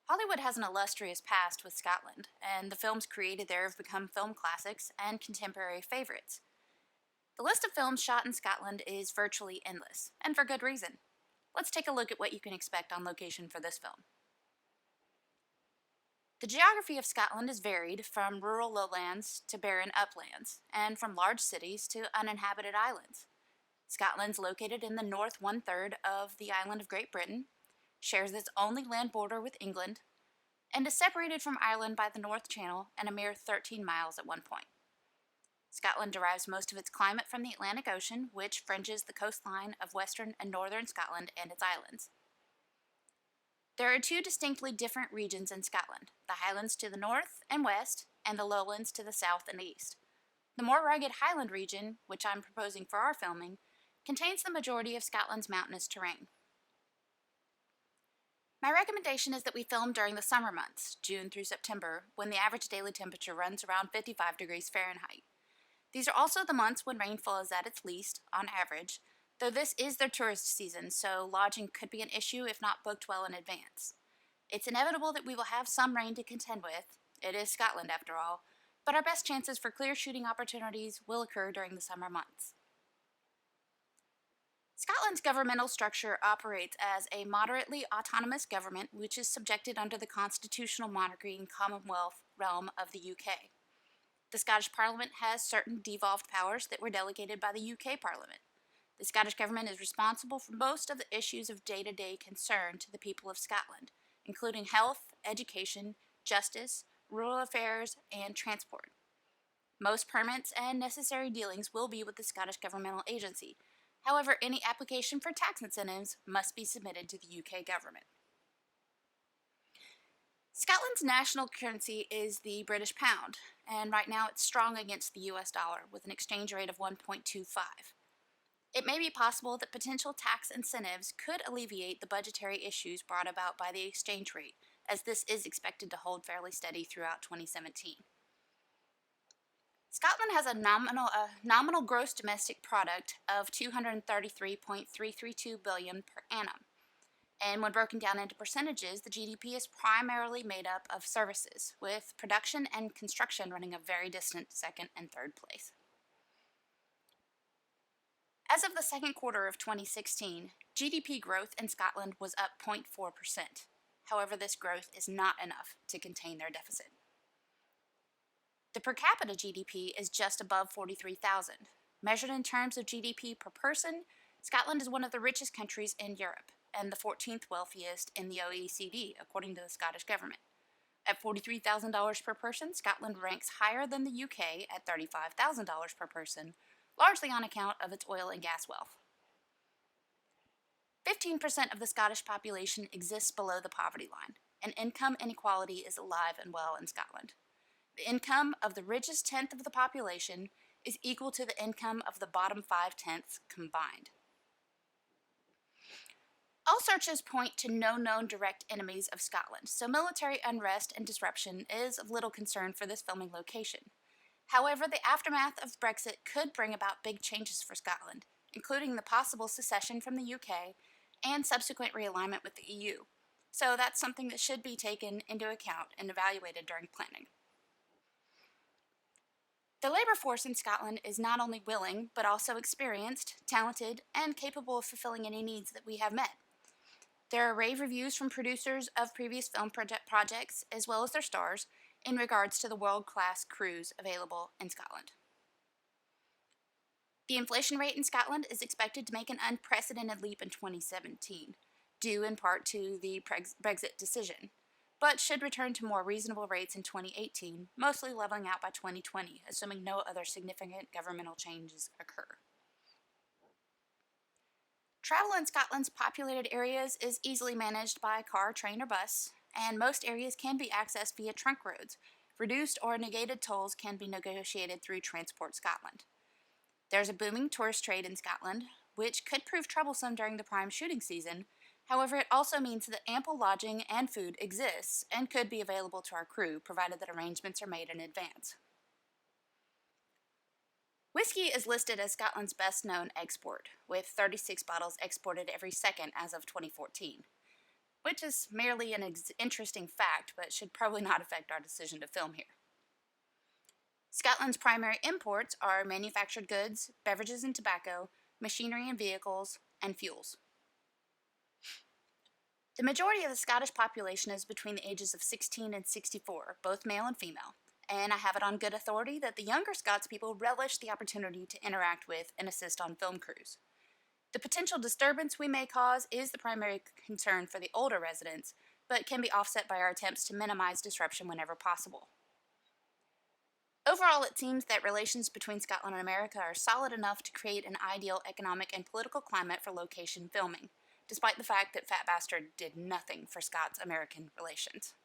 Hollywood has an illustrious past with Scotland, and the films created there have become film classics and contemporary favorites. The list of films shot in Scotland is virtually endless, and for good reason. Let's take a look at what you can expect on location for this film. The geography of Scotland is varied from rural lowlands to barren uplands, and from large cities to uninhabited islands. Scotland's located in the north one third of the island of Great Britain, shares its only land border with England, and is separated from Ireland by the North Channel and a mere 13 miles at one point. Scotland derives most of its climate from the Atlantic Ocean, which fringes the coastline of western and northern Scotland and its islands. There are two distinctly different regions in Scotland, the Highlands to the north and west, and the lowlands to the south and east. The more rugged Highland region, which I'm proposing for our filming, contains the majority of Scotland's mountainous terrain. My recommendation is that we film during the summer months, June through September, when the average daily temperature runs around 55 degrees Fahrenheit. These are also the months when rainfall is at its least, on average, though this is their tourist season, so lodging could be an issue if not booked well in advance. It's inevitable that we will have some rain to contend with. It is Scotland after all, but our best chances for clear shooting opportunities will occur during the summer months. Scotland's governmental structure operates as a moderately autonomous government which is subjected under the constitutional monarchy and Commonwealth realm of the UK. The Scottish Parliament has certain devolved powers that were delegated by the UK Parliament. The Scottish Government is responsible for most of the issues of day-to-day concern to the people of Scotland, including health, education, justice, rural affairs, and transport. Most permits and necessary dealings will be with the Scottish governmental agency. However, any application for tax incentives must be submitted to the UK government. Scotland's national currency is the British pound, and right now it's strong against the US dollar with an exchange rate of 1.25. It may be possible that potential tax incentives could alleviate the budgetary issues brought about by the exchange rate, as this is expected to hold fairly steady throughout 2017. Scotland has a nominal gross domestic product of 233.332 billion per annum. And when broken down into percentages, the GDP is primarily made up of services, with production and construction running a very distant second and third place. As of the second quarter of 2016, GDP growth in Scotland was up 0.4%. However, this growth is not enough to contain their deficit. The per capita GDP is just above 43,000. Measured in terms of GDP per person, Scotland is one of the richest countries in Europe and the 14th wealthiest in the OECD, according to the Scottish Government. At $43,000 per person, Scotland ranks higher than the UK at $35,000 per person, largely on account of its oil and gas wealth. 15% of the Scottish population exists below the poverty line, and income inequality is alive and well in Scotland. The income of the richest tenth of the population is equal to the income of the bottom 5/10 combined. All searches point to no known direct enemies of Scotland, so military unrest and disruption is of little concern for this filming location. However, the aftermath of Brexit could bring about big changes for Scotland, including the possible secession from the UK and subsequent realignment with the EU. So that's something that should be taken into account and evaluated during planning. The labor force in Scotland is not only willing, but also experienced, talented, and capable of fulfilling any needs that we have met. There are rave reviews from producers of previous film projects, as well as their stars, in regards to the world-class crews available in Scotland. The inflation rate in Scotland is expected to make an unprecedented leap in 2017, due in part to the Brexit decision, but should return to more reasonable rates in 2018, mostly leveling out by 2020, assuming no other significant governmental changes occur. Travel in Scotland's populated areas is easily managed by car, train, or bus, and most areas can be accessed via trunk roads. Reduced or negated tolls can be negotiated through Transport Scotland. There's a booming tourist trade in Scotland, which could prove troublesome during the prime shooting season. However, it also means that ample lodging and food exists and could be available to our crew, provided that arrangements are made in advance. Whiskey is listed as Scotland's best-known export, with 36 bottles exported every second as of 2014. which is merely an interesting fact but should probably not affect our decision to film here. Scotland's primary imports are manufactured goods, beverages and tobacco, machinery and vehicles, and fuels. The majority of the Scottish population is between the ages of 16 and 64, both male and female, and I have it on good authority that the younger Scots people relish the opportunity to interact with and assist on film crews. The potential disturbance we may cause is the primary concern for the older residents, but can be offset by our attempts to minimize disruption whenever possible. Overall, it seems that relations between Scotland and America are solid enough to create an ideal economic and political climate for location filming, despite the fact that Fat Bastard did nothing for Scots American relations.